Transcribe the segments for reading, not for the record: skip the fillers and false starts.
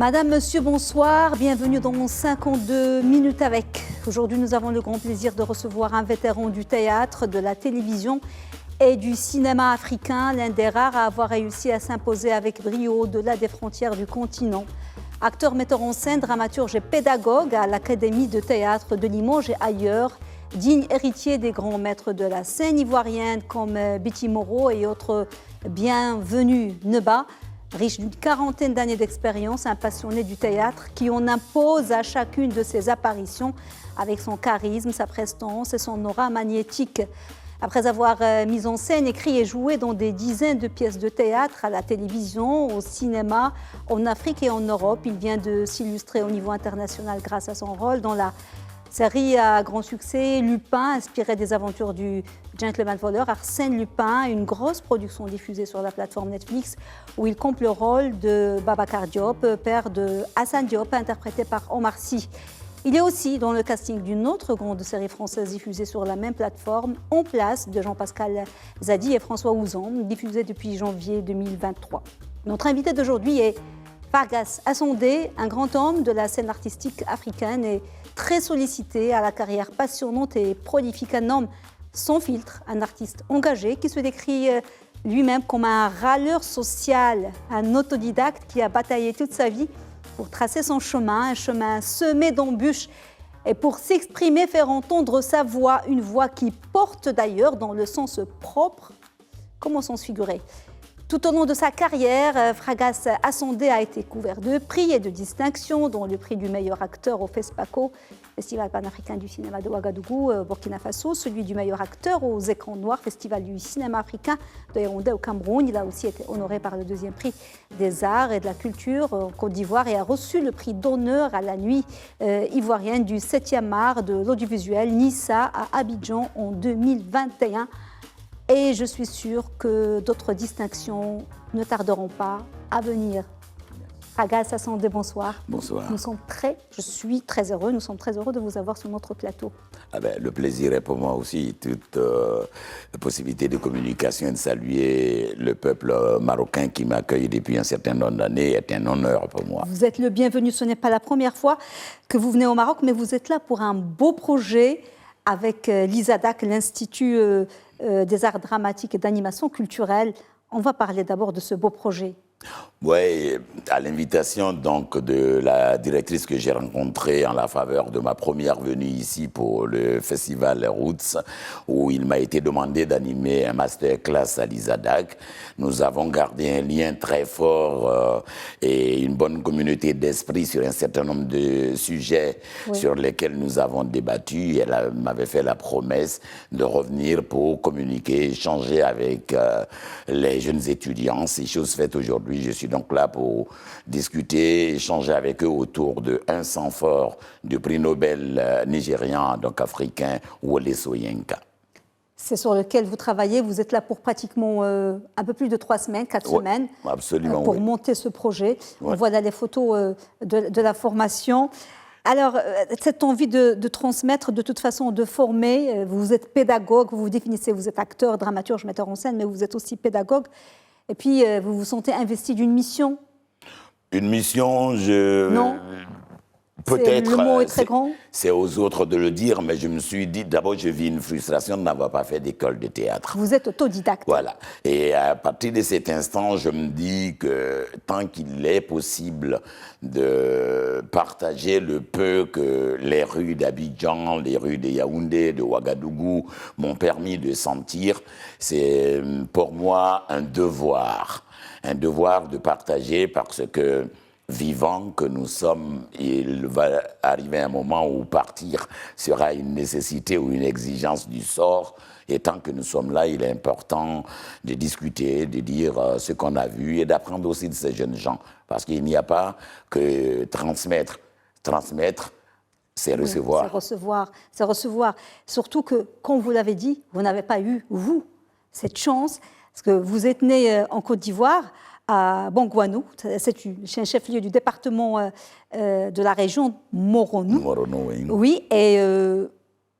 Madame, Monsieur, bonsoir. Bienvenue dans 52 minutes avec. Aujourd'hui, nous avons le grand plaisir de recevoir un vétéran du théâtre, de la télévision et du cinéma africain, l'un des rares à avoir réussi à s'imposer avec brio au-delà des frontières du continent. Acteur, metteur en scène, dramaturge et pédagogue à l'Académie de théâtre de Limoges et ailleurs, digne héritier des grands maîtres de la scène ivoirienne comme Biti Moreau et autres bienvenus Neba. Riche d'une quarantaine d'années d'expérience, un passionné du théâtre qui en impose à chacune de ses apparitions avec son charisme, sa prestance et son aura magnétique. Après avoir mis en scène, écrit et joué dans des dizaines de pièces de théâtre à la télévision, au cinéma, en Afrique et en Europe, il vient de s'illustrer au niveau international grâce à son rôle dans la série à grand succès Lupin, inspirée des aventures du gentleman voleur Arsène Lupin, une grosse production diffusée sur la plateforme Netflix où il campe le rôle de Babacar Diop, père de Hassan Diop, interprété par Omar Sy. Il est aussi dans le casting d'une autre grande série française diffusée sur la même plateforme, En place, de Jean-Pascal Zadi et François Ouzan, diffusée depuis janvier 2023. Notre invité d'aujourd'hui est Fargas Assondé, un grand homme de la scène artistique africaine et très sollicité, à la carrière passionnante et prolifique, un homme sans filtre, un artiste engagé qui se décrit lui-même comme un râleur social, un autodidacte qui a bataillé toute sa vie pour tracer son chemin, un chemin semé d'embûches et pour s'exprimer, faire entendre sa voix, une voix qui porte d'ailleurs dans le sens propre comme au sens figuré. Tout au long de sa carrière, Fargas Assondé a été couvert de prix et de distinctions, dont le prix du meilleur acteur au FESPACO, Festival panafricain du cinéma de Ouagadougou, Burkina Faso, celui du meilleur acteur aux écrans noirs, Festival du cinéma africain de Yaoundé au Cameroun. Il a aussi été honoré par le deuxième prix des arts et de la culture en Côte d'Ivoire et a reçu le prix d'honneur à la nuit ivoirienne du 7e art de l'audiovisuel, Nissa, à Abidjan en 2021. Et je suis sûre que d'autres distinctions ne tarderont pas à venir. Fargas Assondé, bonsoir. Bonsoir. Je suis très heureux, nous sommes très heureux de vous avoir sur notre plateau. Le plaisir est pour moi aussi. Toute possibilité de communication et de saluer le peuple marocain qui m'accueille depuis un certain nombre d'années est un honneur pour moi. Vous êtes le bienvenu, ce n'est pas la première fois que vous venez au Maroc, mais vous êtes là pour un beau projet avec l'ISADAC, l'Institut des arts dramatiques et d'animation culturelle. On va parler d'abord de ce beau projet. Oui, à l'invitation donc de la directrice que j'ai rencontrée en la faveur de ma première venue ici pour le festival Roots, où il m'a été demandé d'animer un masterclass à l'ISADAC. Nous avons gardé un lien très fort et une bonne communauté d'esprit sur un certain nombre de sujets sur lesquels nous avons débattu. Elle m'avait fait la promesse de revenir pour communiquer, échanger avec les jeunes étudiants. C'est chose faite aujourd'hui. Je suis donc là pour discuter, échanger avec eux autour de un sang fort du prix Nobel nigérian, donc africain, Wole Soyinka. C'est sur lequel vous travaillez. Vous êtes là pour pratiquement un peu plus de 3 semaines, 4 semaines, absolument, pour monter ce projet. On voit là les photos de la formation. Alors, cette envie de transmettre, de toute façon, de former, vous êtes pédagogue, vous vous définissez, vous êtes acteur, dramaturge, metteur en scène, mais vous êtes aussi pédagogue. Et puis, vous vous sentez investi d'une mission? Une mission, Non. Peut-être, le mot est très grand. C'est aux autres de le dire, mais je me suis dit, d'abord, je vis une frustration de n'avoir pas fait d'école de théâtre. Vous êtes autodidacte. Voilà. Et à partir de cet instant, je me dis que tant qu'il est possible de partager le peu que les rues d'Abidjan, les rues de Yaoundé, de Ouagadougou m'ont permis de sentir, c'est pour moi un devoir de partager parce que vivants que nous sommes, il va arriver un moment où partir sera une nécessité ou une exigence du sort. Et tant que nous sommes là, il est important de discuter, de dire ce qu'on a vu et d'apprendre aussi de ces jeunes gens. Parce qu'il n'y a pas que transmettre. Transmettre, c'est recevoir. C'est recevoir. Surtout que, comme vous l'avez dit, vous n'avez pas eu, vous, cette chance, parce que vous êtes né en Côte d'Ivoire, à Bangouanou, c'est un chef-lieu du département de la région Moronou. Moronou, oui. Oui, et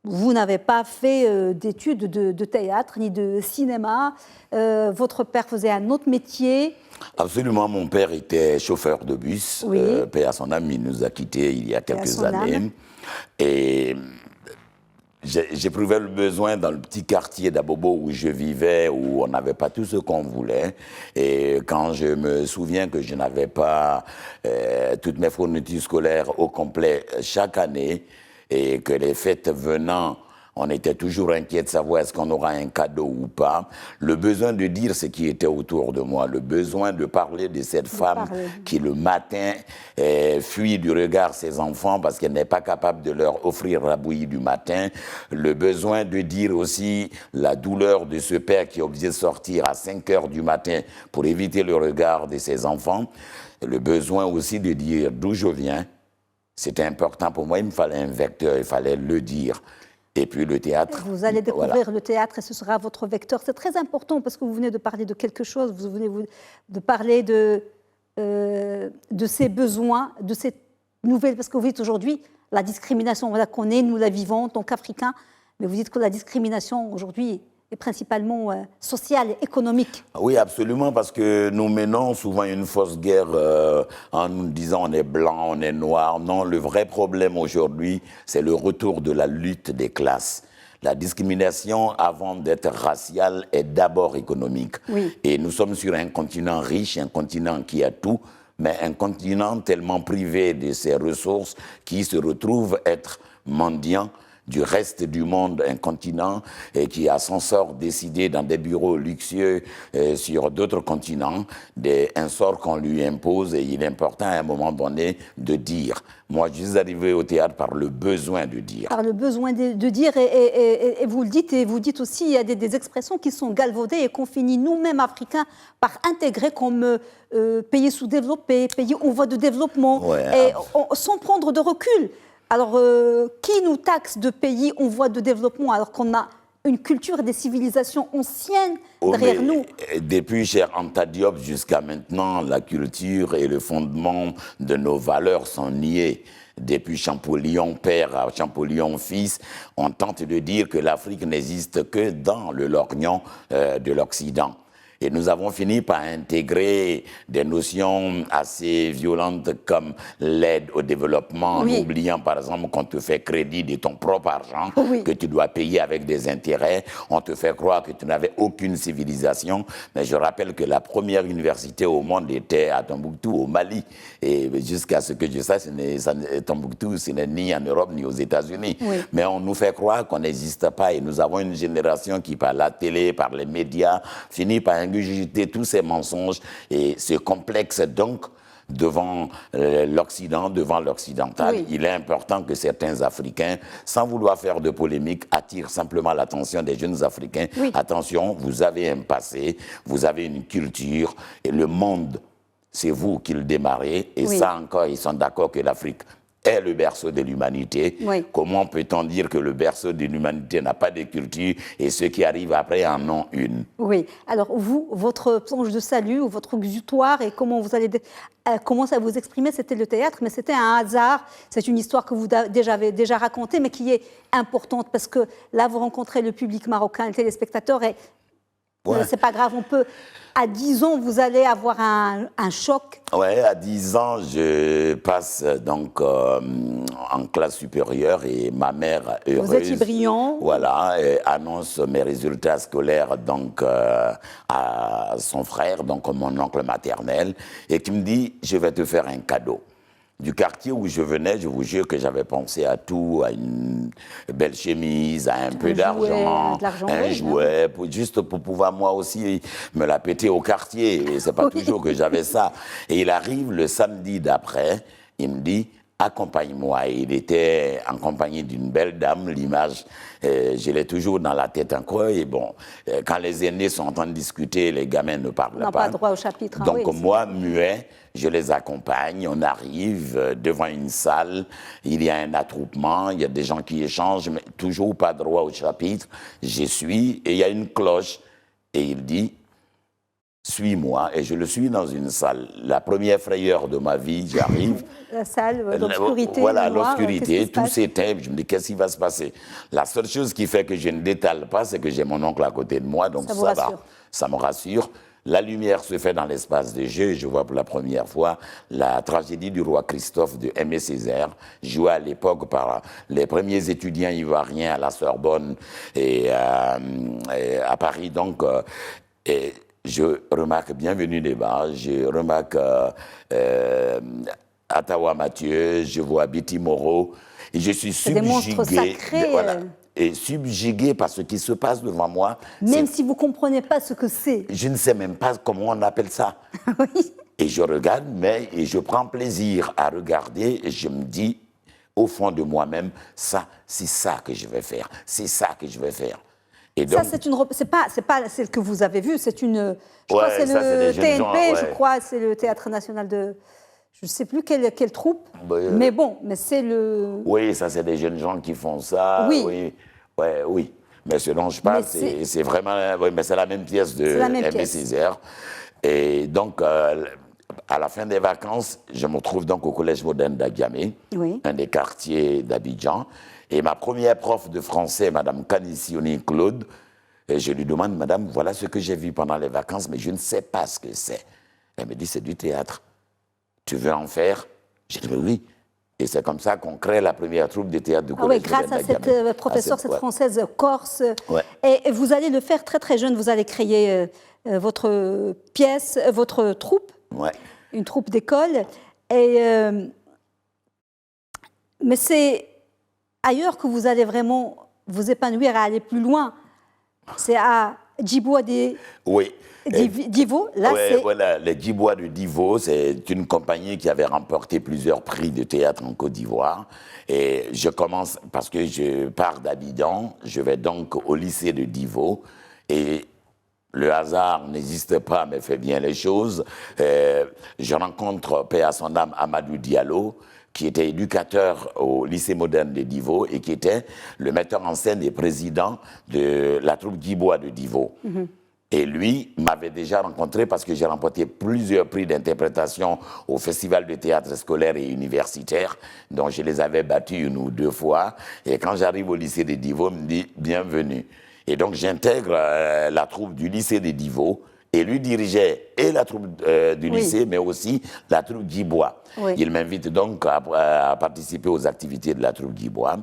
vous n'avez pas fait d'études de théâtre ni de cinéma. Votre père faisait un autre métier. Absolument, mon père était chauffeur de bus. Oui. Paix à son âme, il nous a quittés il y a quelques années. Âme. Et j'éprouvais le besoin dans le petit quartier d'Abobo où je vivais, où on n'avait pas tout ce qu'on voulait. Et quand je me souviens que je n'avais pas toutes mes fournitures scolaires au complet chaque année, et que les fêtes venant, on était toujours inquiet de savoir est-ce qu'on aura un cadeau ou pas. Le besoin de dire ce qui était autour de moi, le besoin de parler de cette femme qui le matin fuit du regard ses enfants parce qu'elle n'est pas capable de leur offrir la bouillie du matin. Le besoin de dire aussi la douleur de ce père qui est obligé de sortir à 5 heures du matin pour éviter le regard de ses enfants. Le besoin aussi de dire d'où je viens. C'était important pour moi, il me fallait un vecteur, il fallait le dire. Et puis le théâtre. Vous allez découvrir le théâtre et ce sera votre vecteur. C'est très important parce que vous venez de parler de quelque chose, vous venez de parler de ces besoins, de ces nouvelles, parce que vous dites aujourd'hui, la discrimination, on la connaît, nous la vivons en tant qu'Africains, mais vous dites que la discrimination aujourd'hui est principalement sociale et économique. Oui, absolument, parce que nous menons souvent une fausse guerre en nous disant on est blanc, on est noir. Non, le vrai problème aujourd'hui, c'est le retour de la lutte des classes. La discrimination, avant d'être raciale, est d'abord économique. Oui. Et nous sommes sur un continent riche, un continent qui a tout, mais un continent tellement privé de ses ressources qui se retrouve être mendiant du reste du monde, un continent qui a son sort décidé dans des bureaux luxueux sur d'autres continents, un sort qu'on lui impose, et il est important à un moment donné de dire. Moi, je suis arrivé au théâtre par le besoin de dire. Par le besoin de dire, et vous le dites, et vous dites aussi, il y a des expressions qui sont galvaudées et qu'on finit nous-mêmes, Africains, par intégrer comme pays sous-développés, pays en voie de développement, ouais, sans prendre de recul. Alors, qui nous taxe de pays en voie de développement alors qu'on a une culture et des civilisations anciennes derrière nous? Depuis cher Anta Diop jusqu'à maintenant, la culture et le fondement de nos valeurs sont niés. Depuis Champollion père à Champollion fils, on tente de dire que l'Afrique n'existe que dans le lorgnon de l'Occident. Et nous avons fini par intégrer des notions assez violentes comme l'aide au développement, en oubliant par exemple qu'on te fait crédit de ton propre argent, que tu dois payer avec des intérêts. On te fait croire que tu n'avais aucune civilisation. Mais je rappelle que la première université au monde était à Tombouctou, au Mali. Et jusqu'à ce que je sache, Tombouctou, ce n'est ni en Europe ni aux États-Unis. Mais on nous fait croire qu'on n'existe pas. Et nous avons une génération qui, par la télé, par les médias, finit par ingurgiter tous ces mensonges et ce complexe donc devant l'Occident, devant l'occidental. Il est important que certains Africains, sans vouloir faire de polémique, attirent simplement l'attention des jeunes Africains. Attention, vous avez un passé, vous avez une culture et le monde, c'est vous qui le démarrez. Et ça encore, ils sont d'accord que l'Afrique est le berceau de l'humanité. Comment peut-on dire que le berceau de l'humanité n'a pas de culture et ceux qui arrivent après en ont une? Oui. Alors vous, votre planche de salut ou votre exutoire et comment vous allez comment ça vous exprimer, c'était le théâtre, mais c'était un hasard. C'est une histoire que vous avez déjà racontée, mais qui est importante parce que là, vous rencontrez le public marocain, le téléspectateur, et c'est pas grave, on peut... À 10 ans, vous allez avoir un choc. Oui, à 10 ans, je passe donc en classe supérieure et ma mère, heureuse, vous étiez brillant. Voilà, annonce mes résultats scolaires donc à son frère, donc mon oncle maternel, et qui me dit, je vais te faire un cadeau. Du quartier où je venais, je vous jure que j'avais pensé à tout, à une belle chemise, à un peu d'argent, un jouet, juste pour pouvoir moi aussi me la péter au quartier. Et c'est pas toujours que j'avais ça. Et il arrive le samedi d'après, il me dit, accompagne-moi. Il était en compagnie d'une belle dame, l'image, je l'ai toujours dans la tête encore. Et bon, quand les aînés sont en train de discuter, les gamins ne parlent pas. On n'a pas droit au chapitre. Donc moi, muet, je les accompagne, on arrive devant une salle, il y a un attroupement, il y a des gens qui échangent, mais toujours pas droit au chapitre. Je suis, et il y a une cloche, et il dit, suis-moi, et je le suis dans une salle. La première frayeur de ma vie, j'arrive. La salle, l'obscurité. Voilà, le noir, l'obscurité, tout qu'est-ce qui se passe? s'éteint. Je me dis, qu'est-ce qui va se passer? La seule chose qui fait que je ne détale pas, c'est que j'ai mon oncle à côté de moi, donc Ça vous ça rassure. va. Ça me rassure. La lumière se fait dans l'espace de jeu. Je vois pour la première fois la tragédie du roi Christophe de Aimé Césaire, jouée à l'époque par les premiers étudiants ivoiriens à la Sorbonne et à Paris. Donc, et je remarque Bienvenue Débat, je remarque Ottawa Mathieu, je vois Betty Moreau, et je suis C'est des monstres subjugué. sacrés. Voilà. Et subjugué par ce qui se passe devant moi. Même C'est- si vous ne comprenez pas ce que c'est. Je ne sais même pas comment on appelle ça. Oui. Et je regarde, et je prends plaisir à regarder, et je me dis, au fond de moi-même, ça, c'est ça que je vais faire. C'est ça que je vais faire. Et donc, Ça, c'est pas celle que vous avez vue, c'est une. Je crois Ouais, que c'est ça, c'est le des jeunes TNP, gens, je ouais. crois, c'est le Théâtre National de. Je ne sais plus quelle troupe, Bah, mais bon, mais c'est le. oui, ça, c'est des jeunes gens qui font ça. Oui. Oui. Ouais, oui. Mais ce dont je parle, Mais c'est- c'est vraiment. Oui, mais c'est la même pièce de C'est la même Aimé pièce. Césaire. Et donc, à la fin des vacances, je me trouve donc au Collège moderne d'Agamé, Oui. un des quartiers d'Abidjan. Et ma première prof de français, Madame Canissioni Claude, et je lui demande, Madame, voilà ce que j'ai vu pendant les vacances, mais je ne sais pas ce que c'est. Elle me dit, c'est du théâtre. Tu veux en faire? J'ai dit, oui. Et c'est comme ça qu'on crée la première troupe de théâtre du Ah oui, Collège grâce à moderne cette d'Agamé. professeure, cette ouais. française corse. Ouais. Et vous allez le faire très très jeune, vous allez créer votre pièce, votre troupe, Ouais. une troupe d'école. Mais c'est ailleurs que vous allez vraiment vous épanouir, à aller plus loin. C'est à Djiboua Oui. Et- Divo, là ouais, c'est... voilà, les Djibois de Divo, c'est une compagnie qui avait remporté plusieurs prix de théâtre en Côte d'Ivoire. Et je commence, parce que je pars d'Abidjan, je vais donc au lycée de Divo. Et le hasard n'existe pas, mais fait bien les choses. Je rencontre, paix à son âme, Amadou Diallo, qui était éducateur au lycée moderne de Divo et qui était le metteur en scène et président de la troupe Djibois de Divo. Et lui m'avait déjà rencontré parce que j'ai remporté plusieurs prix d'interprétation au Festival de théâtre scolaire et universitaire, dont je les avais battus une ou deux fois. Et quand j'arrive au lycée de Divo, il me dit « Bienvenue ». Et donc j'intègre la troupe du lycée de Divo, et lui dirigeait et la troupe du Oui. lycée, mais aussi la troupe Djibois. Oui. Il m'invite donc à participer aux activités de la troupe Djibois.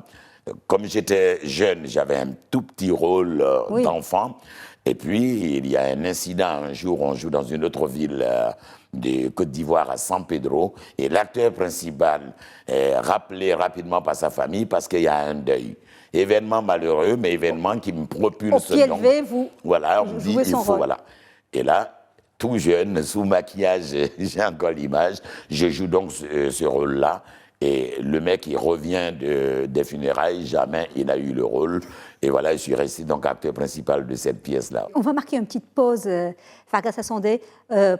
Comme j'étais jeune, j'avais un tout petit rôle Oui. d'enfant. Et puis, il y a un incident un jour, on joue dans une autre ville de Côte d'Ivoire, à San Pedro, et l'acteur principal est rappelé rapidement par sa famille parce qu'il y a un deuil. Événement malheureux, mais événement qui me propulse. Au pied donc. levé, vous Voilà, on me dit, jouez il son faut, rôle. voilà. Et là, tout jeune, sous maquillage, j'ai encore l'image, je joue donc ce rôle-là. Et le mec, il revient des funérailles, jamais il a eu le rôle. Et voilà, je suis resté donc acteur principal de cette pièce-là. On va marquer une petite pause, Fargas Assandé,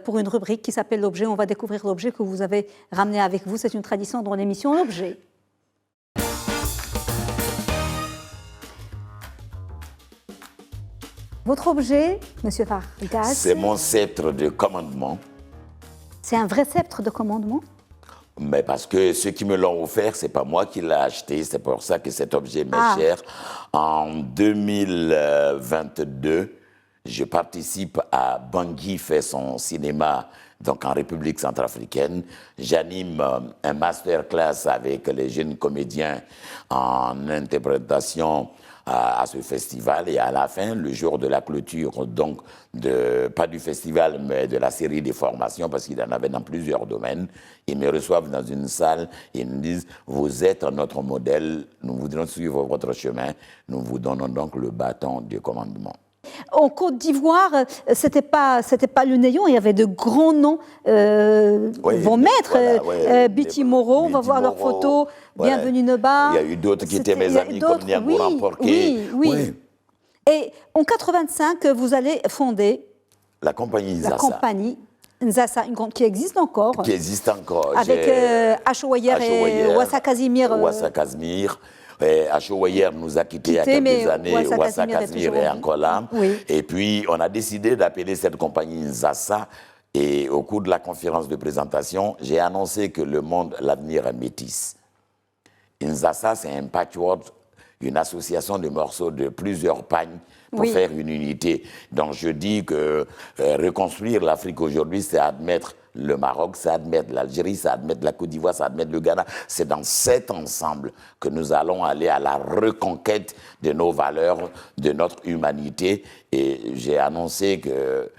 pour une rubrique qui s'appelle L'Objet. On va découvrir l'objet que vous avez ramené avec vous. C'est une tradition dans l'émission L'Objet. Votre objet, Monsieur Fargas, C'est mon sceptre de commandement. c'est un vrai sceptre de commandement? Mais parce que ceux qui me l'ont offert, c'est pas moi qui l'ai acheté, c'est pour ça que cet objet m'est Ah. cher. En 2022, je participe à Bangui fait son cinéma donc en République centrafricaine. J'anime un masterclass avec les jeunes comédiens en interprétation à ce festival, et à la fin, le jour de la clôture, donc pas du festival, mais de la série des formations, parce qu'il y en avait dans plusieurs domaines, ils me reçoivent dans une salle et ils me disent « Vous êtes notre modèle, nous voudrons suivre votre chemin, nous vous donnons donc le bâton de commandement ». En Côte d'Ivoire, c'était pas le néant, il y avait de grands noms. Vos maîtres, voilà, ouais, Betty Moreau, on va Betty voir leurs Moreau, photos, ouais. Bienvenue Neba. Il y a eu d'autres qui étaient mes Il y a amis, comme d'autres, Niagoura Porquet. Oui. Ouais. Et en 85, vous allez fonder La compagnie la Zassa, compagnie Nzassa, qui existe encore, qui existe encore. avec Achowayer et Wassa Casimir. Wassa Casimir. Ashowayer nous a quittés il y a quelques années, Wassa Casimir est encore là. Oui. Et puis, on a décidé d'appeler cette compagnie Nzassa. Et au cours de la conférence de présentation, j'ai annoncé que le monde, l'avenir est métis. Nzassa, c'est un patchwork, une association de morceaux de plusieurs pagnes pour faire une unité. Donc je dis que reconstruire l'Afrique aujourd'hui, c'est admettre le Maroc, c'est admettre l'Algérie, c'est admettre la Côte d'Ivoire, c'est admettre le Ghana. C'est dans cet ensemble que nous allons aller à la reconquête de nos valeurs, de notre humanité. Et j'ai annoncé que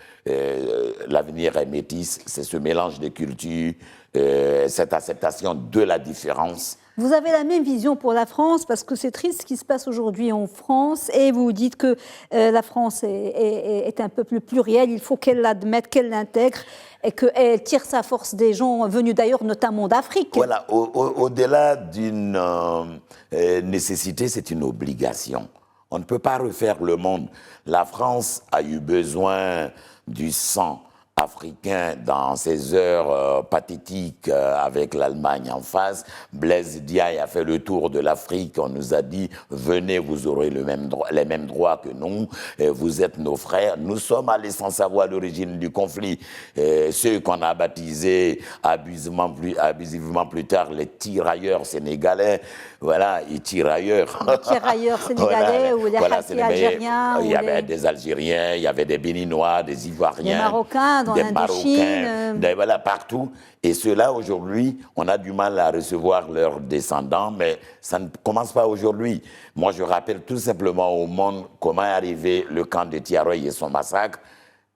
l'avenir est métis, c'est ce mélange de cultures, cette acceptation de la différence. Vous avez la même vision pour la France, parce que c'est triste ce qui se passe aujourd'hui en France, et vous dites que la France est un peuple pluriel, il faut qu'elle l'admette, qu'elle l'intègre, et qu'elle tire sa force des gens venus d'ailleurs, notamment d'Afrique. Voilà, au-delà d'une nécessité, c'est une obligation. On ne peut pas refaire le monde. La France a eu besoin du sang africain dans ces heures pathétiques avec l'Allemagne en face. Blaise Diagne a fait le tour de l'Afrique. On nous a dit, venez, vous aurez les mêmes droits que nous. Vous êtes nos frères. Nous sommes allés sans savoir l'origine du conflit. Ceux qu'on a baptisés abusivement plus tard les tirailleurs sénégalais. Voilà, les tirailleurs. Les tirailleurs sénégalais ou les algériens. Il y avait des Algériens, il y avait des Béninois, des Ivoiriens. Des Marocains dans l'Indochine. Voilà, partout. Et ceux-là, aujourd'hui, on a du mal à recevoir leurs descendants, mais ça ne commence pas aujourd'hui. Moi, je rappelle tout simplement au monde comment est arrivé le camp de Tiaroy et son massacre.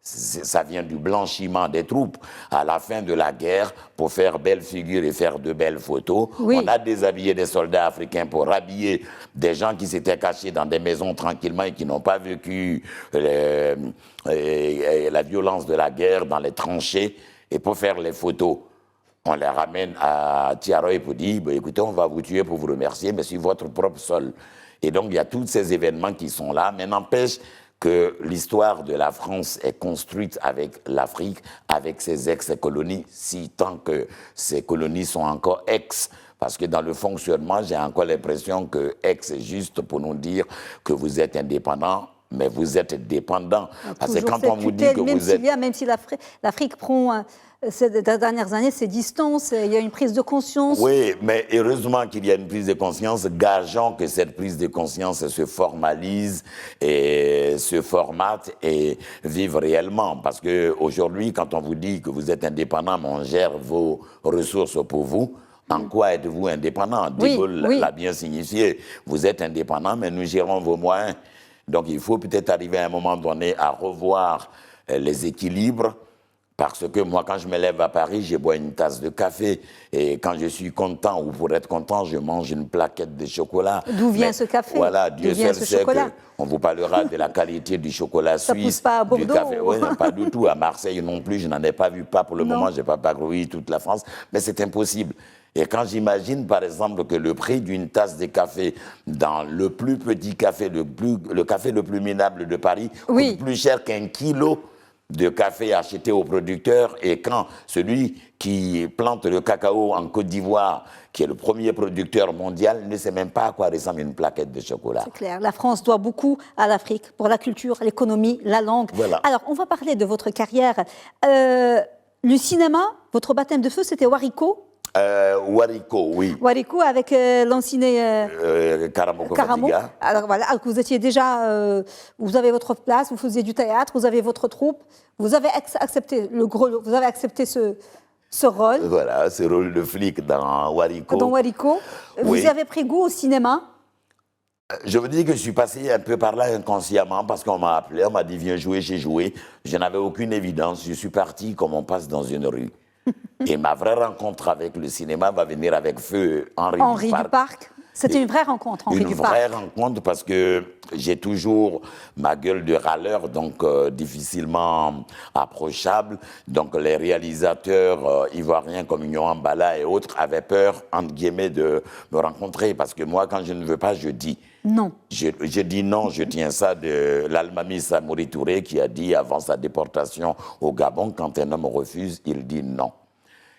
Ça vient du blanchiment des troupes à la fin de la guerre pour faire belle figure et faire de belles photos. Oui. On a déshabillé des soldats africains pour habiller des gens qui s'étaient cachés dans des maisons tranquillement et qui n'ont pas vécu la violence de la guerre dans les tranchées. Et pour faire les photos, on les ramène à Tiaroy pour dire bah, écoutez, on va vous tuer pour vous remercier, mais sur votre propre sol. Et donc, il y a tous ces événements qui sont là, mais n'empêche que l'histoire de la France est construite avec l'Afrique, avec ses ex-colonies, si tant que ces colonies sont encore ex. Parce que dans le fonctionnement, j'ai encore l'impression que ex est juste pour nous dire que vous êtes indépendant, mais vous êtes dépendant. Parce que quand on vous dit que vous êtes... Même si l'Afrique prend... Ces dernières années, ces distances, il y a une prise de conscience. Oui, mais heureusement qu'il y a une prise de conscience. Gageons que cette prise de conscience se formalise et se formate et vive réellement. Parce qu'aujourd'hui, quand on vous dit que vous êtes indépendant, mais on gère vos ressources pour vous, en quoi êtes-vous indépendant? De Gaulle l'a bien signifié. Vous êtes indépendant, mais nous gérons vos moyens. Donc il faut peut-être arriver à un moment donné à revoir les équilibres. Parce que moi, quand je me lève à Paris, je bois une tasse de café. Et quand je suis content, ou pour être content, je mange une plaquette de chocolat. D'où vient ce café? Voilà, Dieu seul sait qu'on vous parlera de la qualité du chocolat suisse. Ça pousse pas à Bordeaux? Du café. Oui, pas du tout. À Marseille non plus, je n'en ai pas vu, pas pour le moment, je n'ai pas parcouru toute la France. Mais c'est impossible. Et quand j'imagine, par exemple, que le prix d'une tasse de café dans le plus petit café, le café le plus minable de Paris, coûte plus cher qu'un kilo de café acheté aux producteurs, et quand celui qui plante le cacao en Côte d'Ivoire, qui est le premier producteur mondial, ne sait même pas à quoi ressemble une plaquette de chocolat. C'est clair. La France doit beaucoup à l'Afrique pour la culture, l'économie, la langue. Voilà. Alors, on va parler de votre carrière. Le cinéma, votre baptême de feu, c'était Wariko. Wariko, oui. Wariko avec l'ancien Karamoko. Alors voilà, vous étiez déjà, vous avez votre place, vous faisiez du théâtre, vous avez votre troupe, vous avez accepté vous avez accepté ce rôle. Voilà, ce rôle de flic dans Wariko. Dans Wariko. Oui. Vous avez pris goût au cinéma? Je veux dire que je suis passé un peu par là inconsciemment parce qu'on m'a appelé, on m'a dit viens jouer, j'ai joué. Je n'avais aucune évidence, je suis parti comme on passe dans une rue. Et ma vraie rencontre avec le cinéma va venir avec feu Henri Duparc. C'était une vraie rencontre, Henri Duparc. Une vraie rencontre parce que j'ai toujours ma gueule de râleur, donc difficilement approchable. Donc les réalisateurs ivoiriens comme Ignorant Bala et autres avaient peur, entre guillemets, de me rencontrer. Parce que moi, quand je ne veux pas, je dis. Non. Je dis non, je tiens ça de l'Almami Samori Touré qui a dit avant sa déportation au Gabon, quand un homme refuse, il dit non.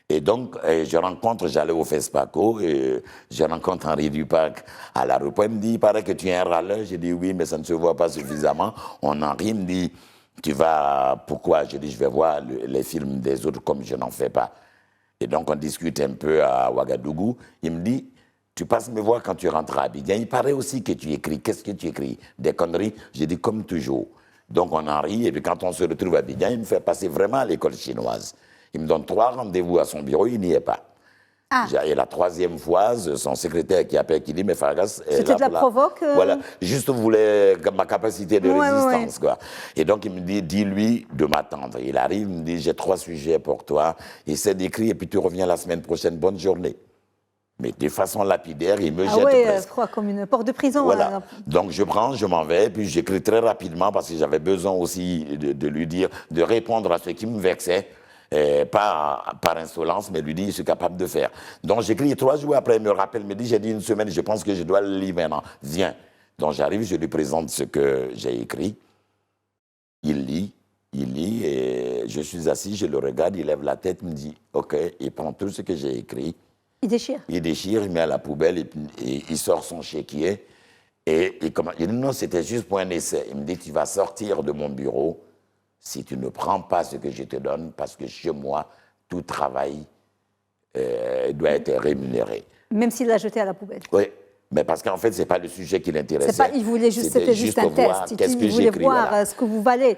Et donc, j'allais au FESPACO, et je rencontre Henri Dupac à l'aéroport. Il me dit, il paraît que tu es un râleur. J'ai dit, oui, mais ça ne se voit pas suffisamment. On en rit, il me dit, tu vas, pourquoi? Je dis, je vais voir les films des autres comme je n'en fais pas. Et donc, on discute un peu à Ouagadougou. Il me dit, tu passes me voir quand tu rentres à Abidjan. Il paraît aussi que tu écris. Qu'est-ce que tu écris? Des conneries? J'ai dit, comme toujours. Donc, on en rit. Et puis, quand on se retrouve à Abidjan, il me fait passer vraiment à l'école chinoise. Il me donne 3 rendez-vous à son bureau, il n'y est pas. Et la 3e fois, son secrétaire qui appelle, qui dit, mais Fargas... C'était de la provoque Voilà, juste voulait ma capacité de résistance, quoi. Et donc, il me dit, dis-lui de m'attendre. Il arrive, il me dit, j'ai 3 sujets pour toi. Essaie d'écrire et puis tu reviens la semaine prochaine. Bonne journée. Mais de façon lapidaire, il me jette presque. Je crois, comme une porte de prison. Voilà. Donc, je prends, je m'en vais, puis j'écris très rapidement parce que j'avais besoin aussi de lui dire, de répondre à ce qui me vexait. Pas par insolence, mais lui dit, je suis capable de faire. Donc j'écris 3 jours après, il me rappelle, me dit, j'ai dit 1 semaine, je pense que je dois le lire maintenant. Viens. Donc j'arrive, je lui présente ce que j'ai écrit. Il lit, et je suis assis, je le regarde, il lève la tête, me dit, OK, il prend tout ce que j'ai écrit. Il déchire. Il déchire, il met à la poubelle, et il sort son chéquier. Et il dit, non, c'était juste pour un essai. Il me dit, tu vas sortir de mon bureau si tu ne prends pas ce que je te donne, parce que chez moi, tout travail doit être rémunéré. Même s'il l'a jeté à la poubelle. Oui, mais parce qu'en fait, ce n'est pas le sujet qui l'intéressait. Il voulait c'était juste un test. Il voulait voir ce que vous valez.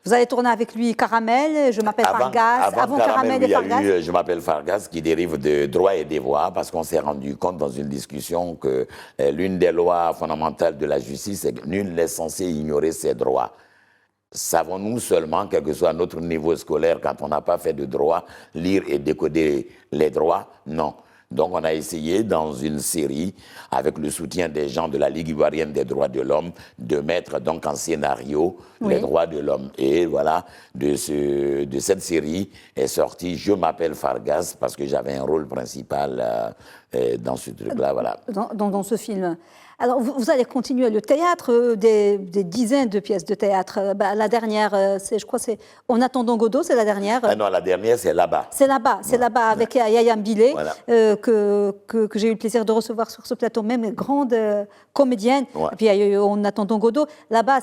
Vous allez tourner avec lui Caramel, je m'appelle Fargas. Avant Caramel et Fargas. Je m'appelle Fargas, qui dérive de droit et devoir, parce qu'on s'est rendu compte dans une discussion que l'une des lois fondamentales de la justice, c'est que nul n'est censé ignorer ses droits. Savons-nous seulement, quel que soit notre niveau scolaire, quand on n'a pas fait de droit, lire et décoder les droits? Non. Donc on a essayé dans une série, avec le soutien des gens de la Ligue ivoirienne des droits de l'homme, de mettre donc en scénario les droits de l'homme. Et voilà, de cette série est sorti Je m'appelle Fargas, parce que j'avais un rôle principal dans ce truc-là. Voilà. Dans ce film. Alors, vous allez continuer le théâtre, des dizaines de pièces de théâtre. La dernière, je crois, c'est En attendant Godot, c'est la dernière. Non, la dernière, c'est Là-bas. C'est Là-bas, c'est Là-bas, avec Yaya Mbile, voilà. que j'ai eu le plaisir de recevoir sur ce plateau, même grande comédienne. Ouais. Et puis, En attendant Godot, Là-bas,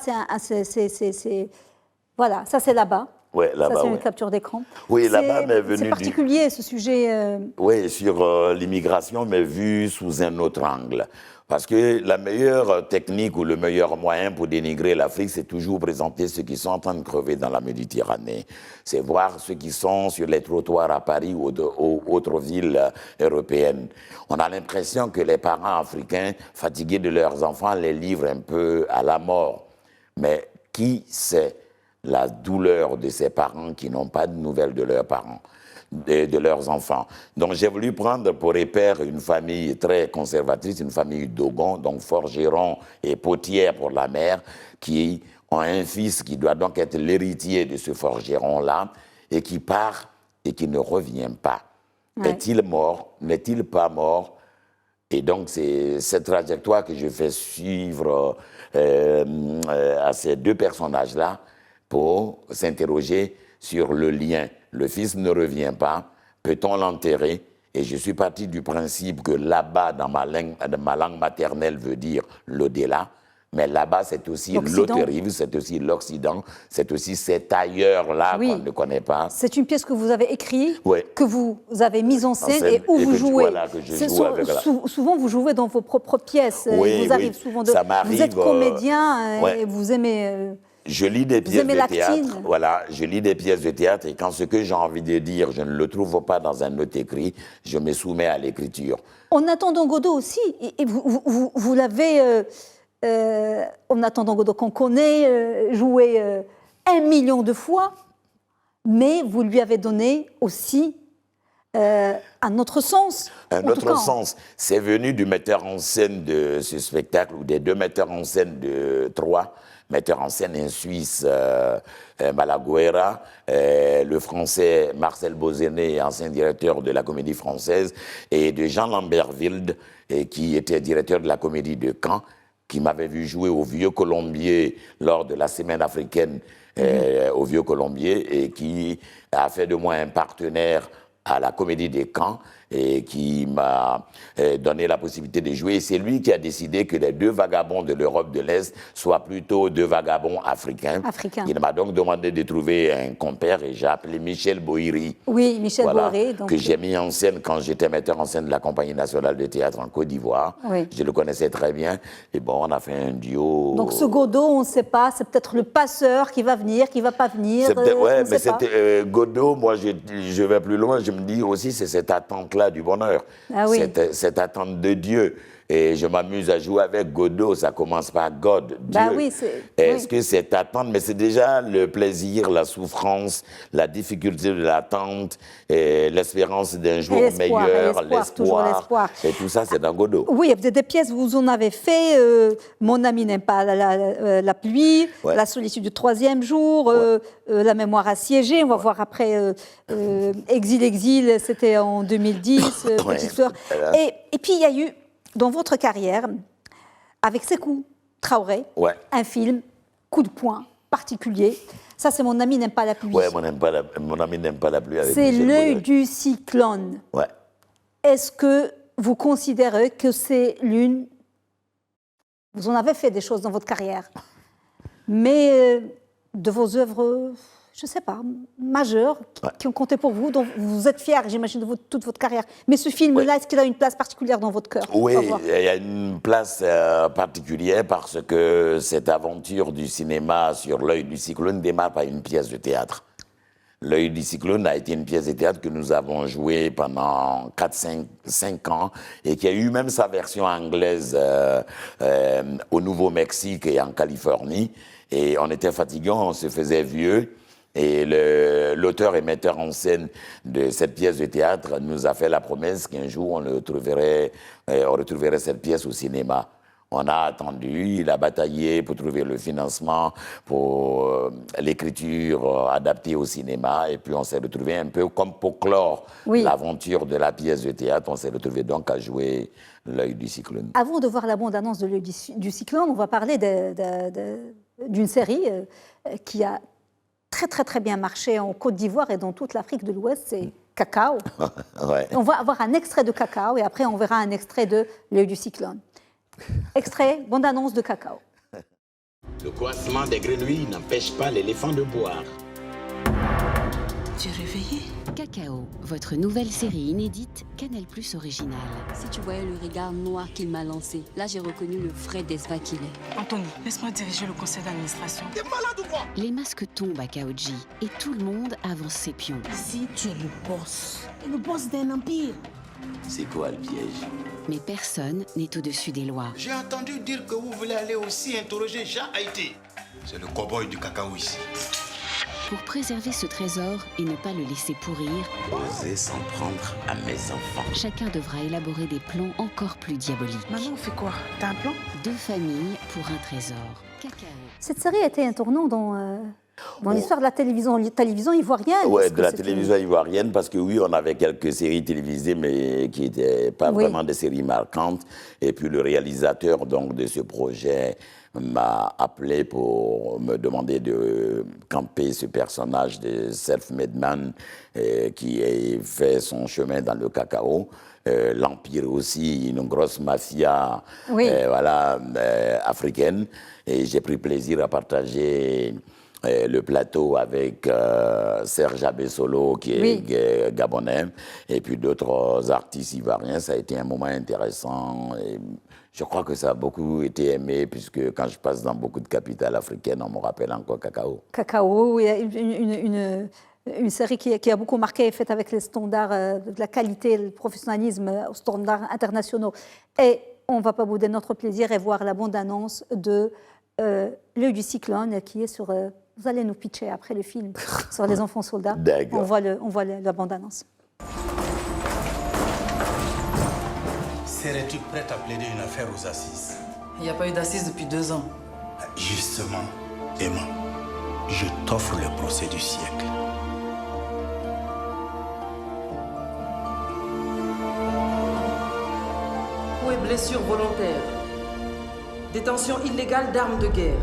voilà, ça c'est Là-bas. Oui, Là-bas, ça, c'est une capture d'écran. Oui, Là-bas, mais venu. C'est particulier, ce sujet. Oui, sur l'immigration, mais vu sous un autre angle. Parce que la meilleure technique ou le meilleur moyen pour dénigrer l'Afrique, c'est toujours présenter ceux qui sont en train de crever dans la Méditerranée. C'est voir ceux qui sont sur les trottoirs à Paris ou autres villes européennes. On a l'impression que les parents africains, fatigués de leurs enfants, les livrent un peu à la mort. Mais qui sait la douleur de ces parents qui n'ont pas de nouvelles de leurs parents, de leurs enfants. Donc j'ai voulu prendre pour repère une famille très conservatrice, une famille Dogon, donc forgeron et potière pour la mère, qui ont un fils qui doit donc être l'héritier de ce forgeron-là, et qui part et qui ne revient pas. Ouais. Est-il mort? N'est-il pas mort? Et donc c'est cette trajectoire que je fais suivre à ces 2 personnages-là, pour s'interroger sur le lien. Le fils ne revient pas, peut-on l'enterrer? Et je suis parti du principe que là-bas, dans ma langue maternelle, veut dire l'au-delà, mais là-bas, c'est aussi l'autre rive, c'est aussi l'Occident, c'est aussi cet ailleurs-là qu'on ne connaît pas. C'est une pièce que vous avez écrite, oui. que vous avez mise en scène et où vous jouez. Voilà, que je joue avec, souvent, vous jouez dans vos propres pièces. Oui, vous arrive souvent de. Ça m'arrive, vous êtes comédien et vous aimez. Je lis des pièces de théâtre, voilà, je lis des pièces de théâtre et quand ce que j'ai envie de dire, je ne le trouve pas dans un autre écrit, je me soumets à l'écriture. En attendant Godot aussi, et vous l'avez, En attendant Godot qu'on connaît, joué 1 million de fois, mais vous lui avez donné aussi un autre sens. Un autre sens. C'est venu du metteur en scène de ce spectacle, ou des 2 metteurs en scène de 3. Metteur en scène un Suisse, Malaguera, le Français Marcel Bozené, ancien directeur de la Comédie Française, et de Jean Lambert Wilde, qui était directeur de la Comédie de Caen, qui m'avait vu jouer au Vieux Colombier lors de la Semaine africaine au Vieux Colombier, et qui a fait de moi un partenaire à la Comédie des Camps et qui m'a donné la possibilité de jouer. Et c'est lui qui a décidé que les 2 vagabonds de l'Europe de l'Est soient plutôt 2 vagabonds africains. Il m'a donc demandé de trouver un compère et j'ai appelé Michel Bohiri. Oui, Michel Bohiri. Que j'ai mis en scène quand j'étais metteur en scène de la Compagnie nationale de théâtre en Côte d'Ivoire. Oui. Je le connaissais très bien. Et bon, on a fait un duo. Donc ce Godot, on ne sait pas, c'est peut-être le passeur qui va venir, qui ne va pas venir. Oui, mais c'était Godot, moi je vais plus loin, je me dis aussi c'est cette attente-là du bonheur, cette attente de Dieu. Et je m'amuse à jouer avec Godot, ça commence par God, Dieu. Oui, Est-ce que cette attente, mais c'est déjà le plaisir, la souffrance, la difficulté de l'attente, l'espérance d'un jour meilleur, l'espoir. Et tout ça, c'est dans Godot. Oui, des pièces, vous en avez fait, Mon ami n'aime pas la pluie, La solitude du 3e jour, La mémoire assiégée, on va voir après Exil, c'était en 2010, Petite fleur. Et puis il y a eu, dans votre carrière, avec Sékou Traoré, un film, coup de poing particulier. Ça, c'est Mon ami n'aime pas la pluie. Oui, Mon ami n'aime pas la pluie. C'est L'œil du cyclone. Ouais. Est-ce que vous considérez que c'est l'une... Vous en avez fait des choses dans votre carrière, mais de vos œuvres, je ne sais pas, majeures, qui ont compté pour vous, dont vous êtes fiers, j'imagine, de toute votre carrière. Mais ce film-là, est-ce qu'il a une place particulière dans votre cœur? Oui, il y a une place particulière parce que cette aventure du cinéma sur L'œil du cyclone démarre par une pièce de théâtre. L'œil du cyclone a été une pièce de théâtre que nous avons jouée pendant 4-5 ans et qui a eu même sa version anglaise au Nouveau-Mexique et en Californie. Et on était fatiguants, on se faisait vieux. Et l'auteur et metteur en scène de cette pièce de théâtre nous a fait la promesse qu'un jour on retrouverait cette pièce au cinéma. On a attendu, il a bataillé pour trouver le financement, pour l'écriture adaptée au cinéma, et puis on s'est retrouvé un peu comme pour clore l'aventure de la pièce de théâtre, on s'est retrouvé donc à jouer L'œil du cyclone. Avant de voir la bande-annonce de L'œil du cyclone, on va parler d'une série qui a très bien marché en Côte d'Ivoire et dans toute l'Afrique de l'Ouest, c'est Cacao. On va avoir un extrait de Cacao et après on verra un extrait de L'œil du cyclone. Extrait, bande-annonce de Cacao. Le coassement des grenouilles n'empêche pas l'éléphant de boire. Tu es réveillé? Cacao, votre nouvelle série inédite Canal+ originale. Si tu voyais le regard noir qu'il m'a lancé, là j'ai reconnu le vrai Desva qu'il est. Anthony, laisse-moi diriger le conseil d'administration. T'es malade ou quoi? Les masques tombent à Kaoji et tout le monde avance ses pions. Ici, tu es le boss d'un empire. C'est quoi le piège? Mais personne n'est au-dessus des lois. J'ai entendu dire que vous voulez aller aussi interroger Jean Haïti. C'est le cow-boy du cacao ici. Pour préserver ce trésor et ne pas le laisser pourrir, oser s'en prendre à mes enfants. Chacun devra élaborer des plans encore plus diaboliques. Maintenant, on fait quoi? T'as un plan? 2 familles pour un trésor. Cacao. Cette série a été un tournant dans l'histoire de la télévision ivoirienne. Oui, de la télévision ivoirienne, parce que oui, on avait quelques séries télévisées, mais qui n'étaient pas vraiment des séries marquantes. Et puis le réalisateur donc, de ce projet m'a appelé pour me demander de camper ce personnage de self-made man qui a fait son chemin dans le cacao. L'Empire aussi, une grosse mafia africaine. Et j'ai pris plaisir à partager le plateau avec Serge Abessolo, qui est gabonais, et puis d'autres artistes ivoiriens. Ça a été un moment intéressant. Et je crois que ça a beaucoup été aimé, puisque quand je passe dans beaucoup de capitales africaines, on me rappelle encore Cacao. Cacao, il y a une série qui a beaucoup marqué, faite avec les standards de la qualité, le professionnalisme aux standards internationaux. Et on ne va pas bouder notre plaisir et voir la bande-annonce de L'œil du cyclone, qui est sur... vous allez nous pitcher après le film sur les enfants soldats. On voit la bande-annonce. Serais-tu prête à plaider une affaire aux assises? Il n'y a pas eu d'assises depuis 2 ans. Justement, Emma, je t'offre le procès du siècle. Coups et blessures volontaires. Détention illégale d'armes de guerre.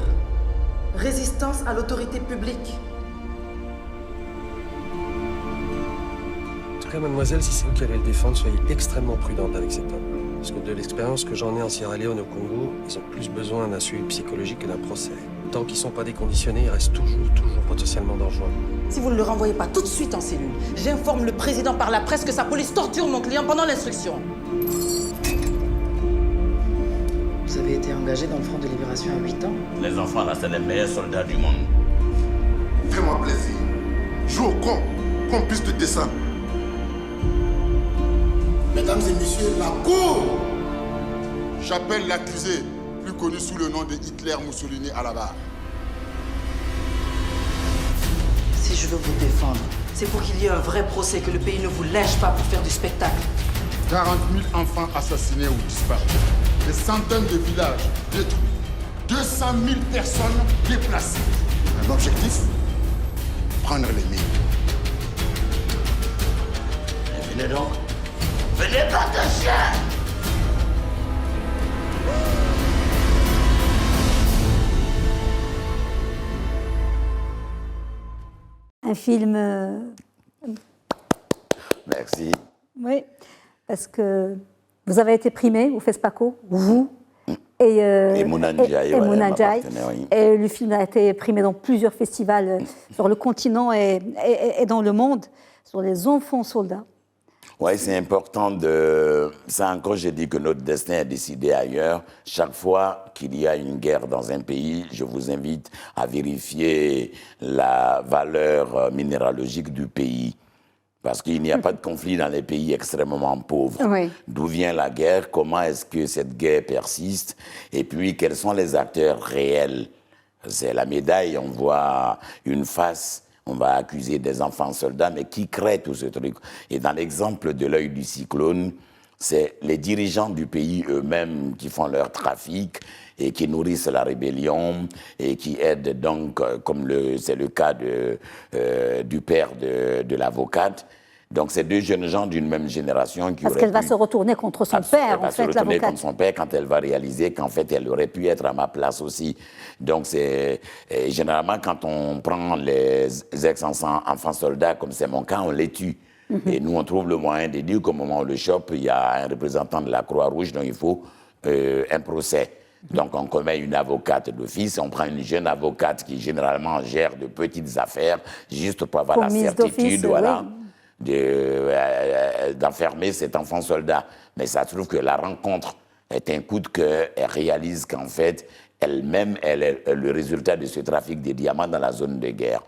Résistance à l'autorité publique. tout cas, mademoiselle, si c'est vous qui allez le défendre, soyez extrêmement prudente avec cet homme. Parce que de l'expérience que j'en ai en Sierra Leone, au Congo, ils ont plus besoin d'un suivi psychologique que d'un procès. Tant qu'ils sont pas déconditionnés, ils restent toujours potentiellement dangereux. Si vous ne le renvoyez pas tout de suite en cellule, j'informe le président par la presse que sa police torture mon client pendant l'instruction. Vous avez été engagé dans le Front de Libération à 8 ans. Les enfants, là, c'est les meilleurs soldats du monde. Fais-moi plaisir. Joue au con, qu'on puisse te descendre. Mesdames et messieurs, la cour. J'appelle l'accusé, plus connu sous le nom de Hitler Mussolini à la barre. Si je veux vous défendre, c'est pour qu'il y ait un vrai procès, que le pays ne vous lèche pas pour faire du spectacle. 40 000 enfants assassinés ou disparus. Des centaines de villages détruits. 200 000 personnes déplacées. Un objectif, prendre les mines. Venez donc. Venez pas de chien. Un film... Merci. Oui, parce que vous avez été primé au FESPACO, vous et Mouna Ndiaye, et ouais, Mouna ma Ndiaye. partenaire, oui. Et le film a été primé dans plusieurs festivals sur le continent et dans le monde, sur les enfants soldats. Oui, c'est important de... Ça encore, j'ai dit que notre destin est décidé ailleurs. Chaque fois qu'il y a une guerre dans un pays, je vous invite à vérifier la valeur minéralogique du pays. Parce qu'il n'y a pas de conflit dans les pays extrêmement pauvres. Oui. D'où vient la guerre? Comment est-ce que cette guerre persiste? Et puis, quels sont les acteurs réels? C'est la médaille, on voit une face... On va accuser des enfants soldats, mais qui crée tout ce truc? Et dans l'exemple de l'œil du cyclone, c'est les dirigeants du pays eux-mêmes qui font leur trafic et qui nourrissent la rébellion et qui aident donc, comme c'est le cas du père de l'avocate. Donc, c'est deux jeunes gens d'une même génération qui Parce qu'elle va se retourner contre son père, en fait, l'avocate. Elle va se retourner contre son père quand elle va réaliser qu'en fait, elle aurait pu être à ma place aussi. Donc, généralement, quand on prend les ex-enfants soldats, comme c'est mon cas, on les tue. Et nous, on trouve le moyen de dire qu'au moment où on le chope, il y a un représentant de la Croix-Rouge, donc il faut un procès. Donc, on commet une avocate d'office, on prend une jeune avocate qui, généralement, gère de petites affaires, juste pour avoir la certitude, voilà. Oui. D'enfermer cet enfant soldat. Mais ça se trouve que la rencontre est un coup de cœur. Elle réalise qu'en fait, elle-même, elle est le résultat de ce trafic de diamants dans la zone de guerre.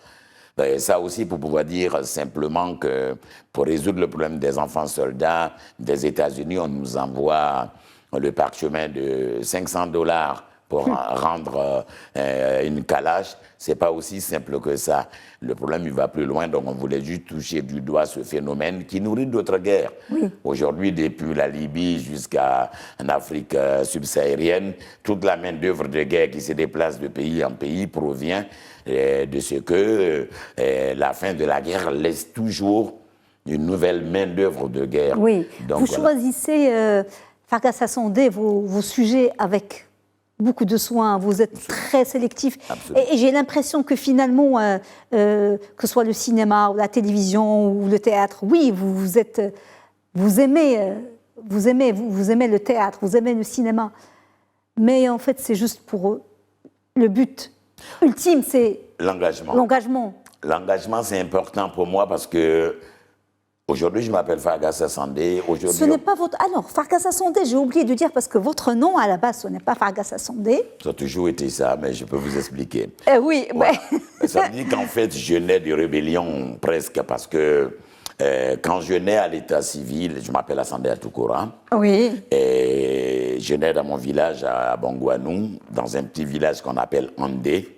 Et ça aussi pour pouvoir dire simplement que pour résoudre le problème des enfants soldats des États-Unis, on nous envoie le parchemin de $500 pour rendre une calache. C'est pas aussi simple que ça. Le problème, il va plus loin, donc on voulait juste toucher du doigt ce phénomène qui nourrit d'autres guerres. Oui. Aujourd'hui, depuis la Libye jusqu'à l'Afrique subsaharienne, toute la main-d'œuvre de guerre qui se déplace de pays en pays provient de ce que la fin de la guerre laisse toujours une nouvelle main-d'œuvre de guerre. Oui, donc, vous choisissez, Fargas Assandé, vos sujets avec beaucoup de soin, vous êtes très sélectif. Et j'ai l'impression que finalement, que ce soit le cinéma ou la télévision ou le théâtre, oui, vous aimez le théâtre, vous aimez le cinéma. Mais en fait, c'est juste pour eux. Le but ultime, c'est l'engagement. L'engagement, c'est important pour moi parce que aujourd'hui, je m'appelle Fargas Assandé. Ce n'est pas votre... Alors, Fargas Assandé, j'ai oublié de dire, parce que votre nom, à la base, ce n'est pas Fargas Assandé. Ça a toujours été ça, mais je peux vous expliquer. Oui, voilà. Mais... Ça veut dire qu'en fait, je nais de rébellion presque, parce que quand je nais à l'état civil, je m'appelle Assandé Atukoura. Oui. Et je nais dans mon village à Bangouanou, dans un petit village qu'on appelle Andé.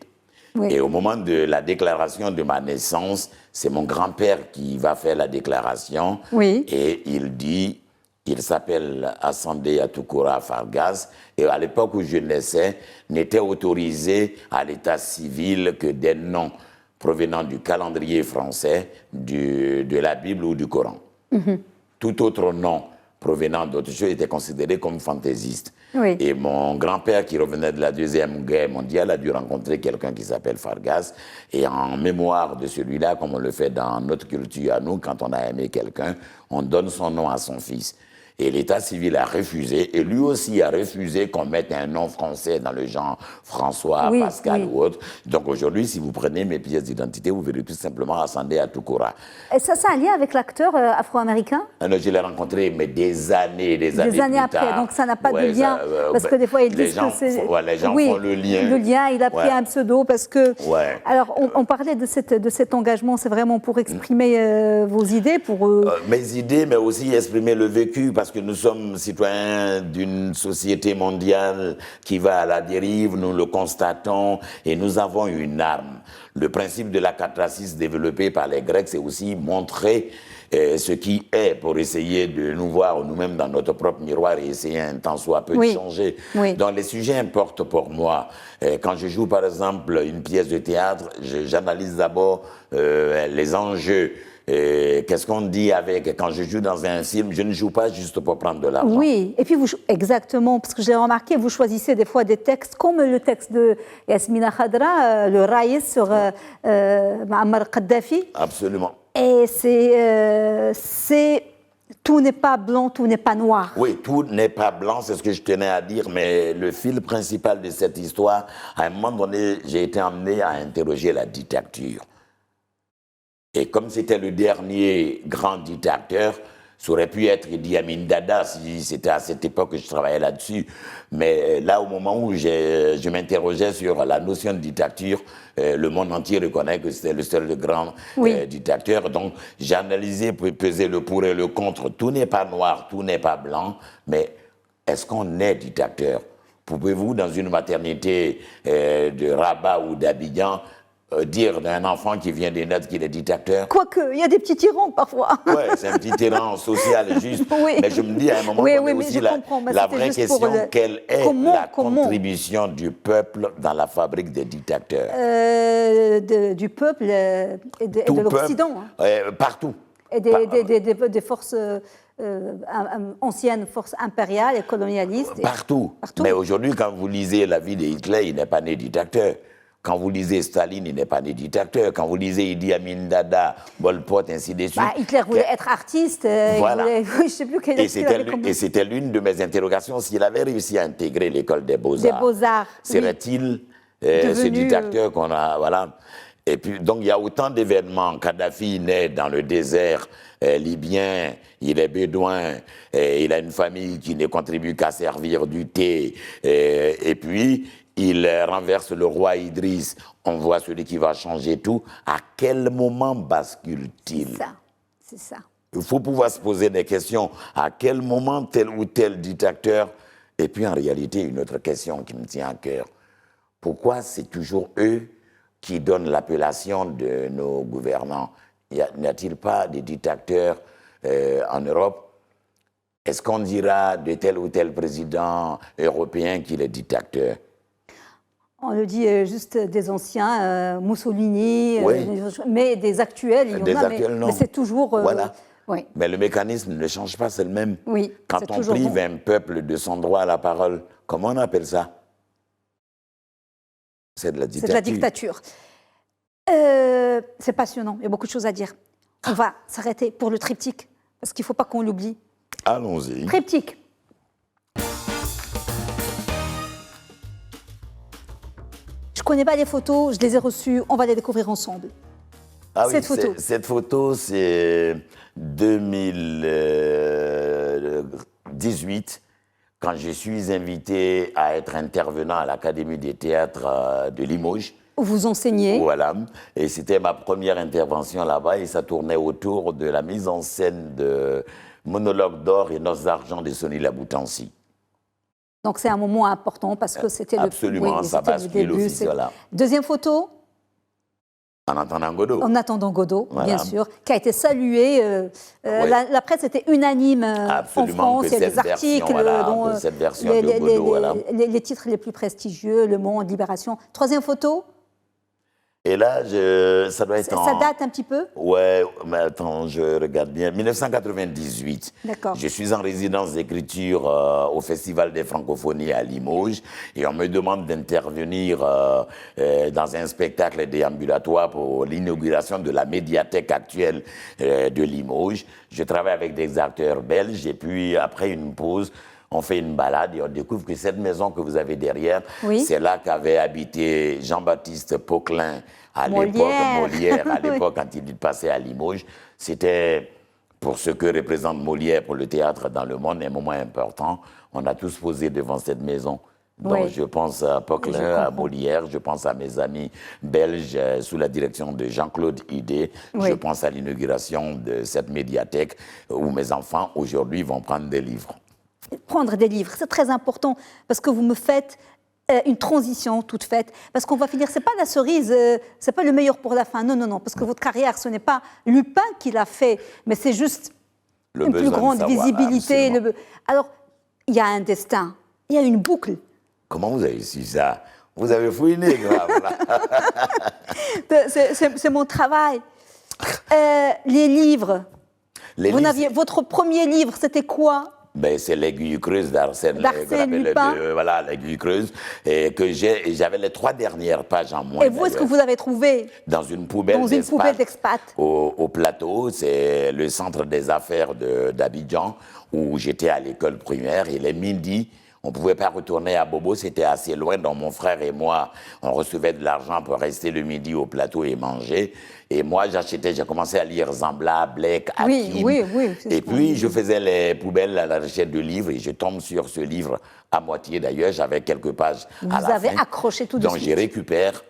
Oui. Et au moment de la déclaration de ma naissance, c'est mon grand-père qui va faire la déclaration. Oui. Et il dit, il s'appelle Assandé Atukoura Fargas. Et à l'époque où je naissais, n'était autorisé à l'état civil que des noms provenant du calendrier français, de la Bible ou du Coran. Mm-hmm. Tout autre nom provenant d'autres choses étaient considérés comme fantaisistes. Oui. Et mon grand-père, qui revenait de la Deuxième Guerre mondiale, a dû rencontrer quelqu'un qui s'appelle Fargas. Et en mémoire de celui-là, comme on le fait dans notre culture à nous, quand on a aimé quelqu'un, on donne son nom à son fils. Et l'état civil a refusé, et lui aussi a refusé qu'on mette un nom français dans le genre François, Oui, Pascal oui. ou autre. Donc aujourd'hui, si vous prenez mes pièces d'identité, vous verrez tout simplement Assandé Atukura. Et ça a un lien avec l'acteur afro-américain? Je l'ai rencontré, mais des années Des années années plus après, tard. donc ça n'a pas Ouais, de lien, parce que des fois ils les disent gens que c'est... les gens oui, font le lien. Le lien, il a pris Ouais. un pseudo parce que... Ouais. Alors, on parlait de cet engagement, c'est vraiment pour exprimer vos idées, pour... Mes idées, mais aussi exprimer le vécu, parce que nous sommes citoyens d'une société mondiale qui va à la dérive, nous le constatons, et nous avons une arme. Le principe de la catharsis développé par les Grecs, c'est aussi montrer ce qui est pour essayer de nous voir nous-mêmes dans notre propre miroir et essayer un tant soit peu de changer. Oui. Donc les sujets importent pour moi. Quand je joue par exemple une pièce de théâtre, j'analyse d'abord les enjeux. Qu'est-ce qu'on dit avec... Quand je joue dans un film, je ne joue pas juste pour prendre de l'argent. Oui, et puis exactement, parce que j'ai remarqué, vous choisissez des fois des textes, comme le texte de Yasmina Khadra, le Raïs sur Muammar Kadhafi. Absolument. Et c'est tout n'est pas blanc, tout n'est pas noir. Oui, tout n'est pas blanc, c'est ce que je tenais à dire, mais le fil principal de cette histoire, à un moment donné, j'ai été amené à interroger la dictature. Et comme c'était le dernier grand dictateur, ça aurait pu être Idi Amin Dada si c'était à cette époque que je travaillais là-dessus. Mais là, au moment où je m'interrogeais sur la notion de dictature, le monde entier reconnaît que c'était le seul grand dictateur. Donc, j'ai analysé pour peser le pour et le contre. Tout n'est pas noir, tout n'est pas blanc, mais est-ce qu'on est dictateur? Pouvez-vous, dans une maternité de Rabat ou d'Abidjan, dire d'un enfant qui vient des naître qu'il est dictateur? Quoique, il y a des petits tyrans parfois. Oui, c'est un petit tyran social juste. Oui. Mais je me dis à un moment Oui, donné mais aussi je la comprends, mais la c'était vraie juste pour question, quelle est la comment contribution du peuple dans la fabrique des dictateurs? Du peuple et de l'Occident. Hein. Partout. Et des forces anciennes, forces impériales et colonialistes. Partout. Mais aujourd'hui, quand vous lisez la vie de Hitler, il n'est pas né dictateur. Quand vous lisez Staline, il n'est pas né dictateur. Quand vous lisez Idi Amin Dada, Pol Pot, ainsi de suite. Hitler voulait être artiste. Voilà. Je ne sais plus quel Et c'était l'une de mes interrogations. S'il avait réussi à intégrer l'école des Beaux-Arts, serait-il ce dictateur qu'on a... Voilà. Et puis, donc, il y a autant d'événements. Kadhafi naît dans le désert libyen, il est bédouin, il a une famille qui ne contribue qu'à servir du thé. Et puis, il renverse le roi Idriss. On voit celui qui va changer tout. À quel moment bascule-t-il? C'est ça. Il faut pouvoir se poser des questions. À quel moment tel ou tel dictateur? Et puis, en réalité, une autre question qui me tient à cœur. Pourquoi c'est toujours eux qui donnent l'appellation de nos gouvernants? N'y a-t-il pas des dictateurs en Europe? Est-ce qu'on dira de tel ou tel président européen qu'il est dictateur? On le dit juste des anciens, Mussolini, mais des actuels, il y en a, mais c'est toujours... Voilà. Oui. Mais le mécanisme ne change pas, c'est le même. Oui, quand on prive un peuple de son droit à la parole, comment on appelle ça? C'est de la dictature. C'est de la dictature. C'est passionnant, il y a beaucoup de choses à dire. On va s'arrêter pour le triptyque, parce qu'il ne faut pas qu'on l'oublie. Allons-y. Triptyque. Je ne connais pas les photos, je les ai reçues, on va les découvrir ensemble. Ah oui, cette photo, c'est 2018, quand je suis invité à être intervenant à l'Académie des théâtres de Limoges. Où vous enseignez. Voilà, et c'était ma première intervention là-bas, et ça tournait autour de la mise en scène de Monologue d'or et Noces d'argent de Sonny Laboutancy. Donc c'est un moment important parce que c'était absolument, ça bascule aussi, voilà. Deuxième photo. En attendant Godot. En attendant Godot, voilà. Bien sûr, qui a été salué. La presse était unanime en France. Il y a des articles dont cette version de Godot, les titres les plus prestigieux, Le Monde, Libération. Troisième photo. Et là, ça doit être Ça date un petit peu? Ouais, mais attends, je regarde bien. 1998. D'accord. Je suis en résidence d'écriture au Festival des Francophonies à Limoges et on me demande d'intervenir dans un spectacle déambulatoire pour l'inauguration de la médiathèque actuelle de Limoges. Je travaille avec des acteurs belges et puis après une pause, on fait une balade et on découvre que cette maison que vous avez derrière, Oui. c'est là qu'avait habité Jean-Baptiste Poquelin à l'époque, Molière, à l'époque quand il est passé à Limoges. C'était, pour ce que représente Molière pour le théâtre dans le monde, un moment important. On a tous posé devant cette maison. Donc Oui. je pense à Poquelin, à Molière, je pense à mes amis belges sous la direction de Jean-Claude Idé. Oui. Je pense à l'inauguration de cette médiathèque où mes enfants aujourd'hui vont prendre des livres. Prendre des livres, c'est très important parce que vous me faites une transition toute faite, parce qu'on va finir, c'est pas la cerise, c'est pas le meilleur pour la fin, non, non, non, parce que votre carrière, ce n'est pas Lupin qui l'a fait, mais c'est juste Le une plus besoin de grande savoir, visibilité. absolument. Alors, il y a un destin, il y a une boucle. Comment vous avez su ça? Vous avez fouiné, grave, là. C'est mon travail. Les livres. Votre premier livre, c'était quoi? Ben, c'est l'Aiguille creuse d'Arsène Lupin. Voilà, l'Aiguille creuse. Et que j'avais les 3 dernières pages en moins. Et vous, est-ce que vous avez trouvé? Dans une poubelle Dans une poubelle d'expat. Au plateau, c'est le centre des affaires d'Abidjan, où j'étais à l'école primaire. Et les midis, on ne pouvait pas retourner à Bobo, c'était assez loin. Donc mon frère et moi, on recevait de l'argent pour rester le midi au plateau et manger. Et moi, j'ai commencé à lire Zambla, Blake, Hakim. Oui. Et puis, je faisais les poubelles à la recherche de livres et je tombe sur ce livre, à moitié d'ailleurs, j'avais quelques pages à la fin. Vous avez accroché tout de suite. Donc, je récupère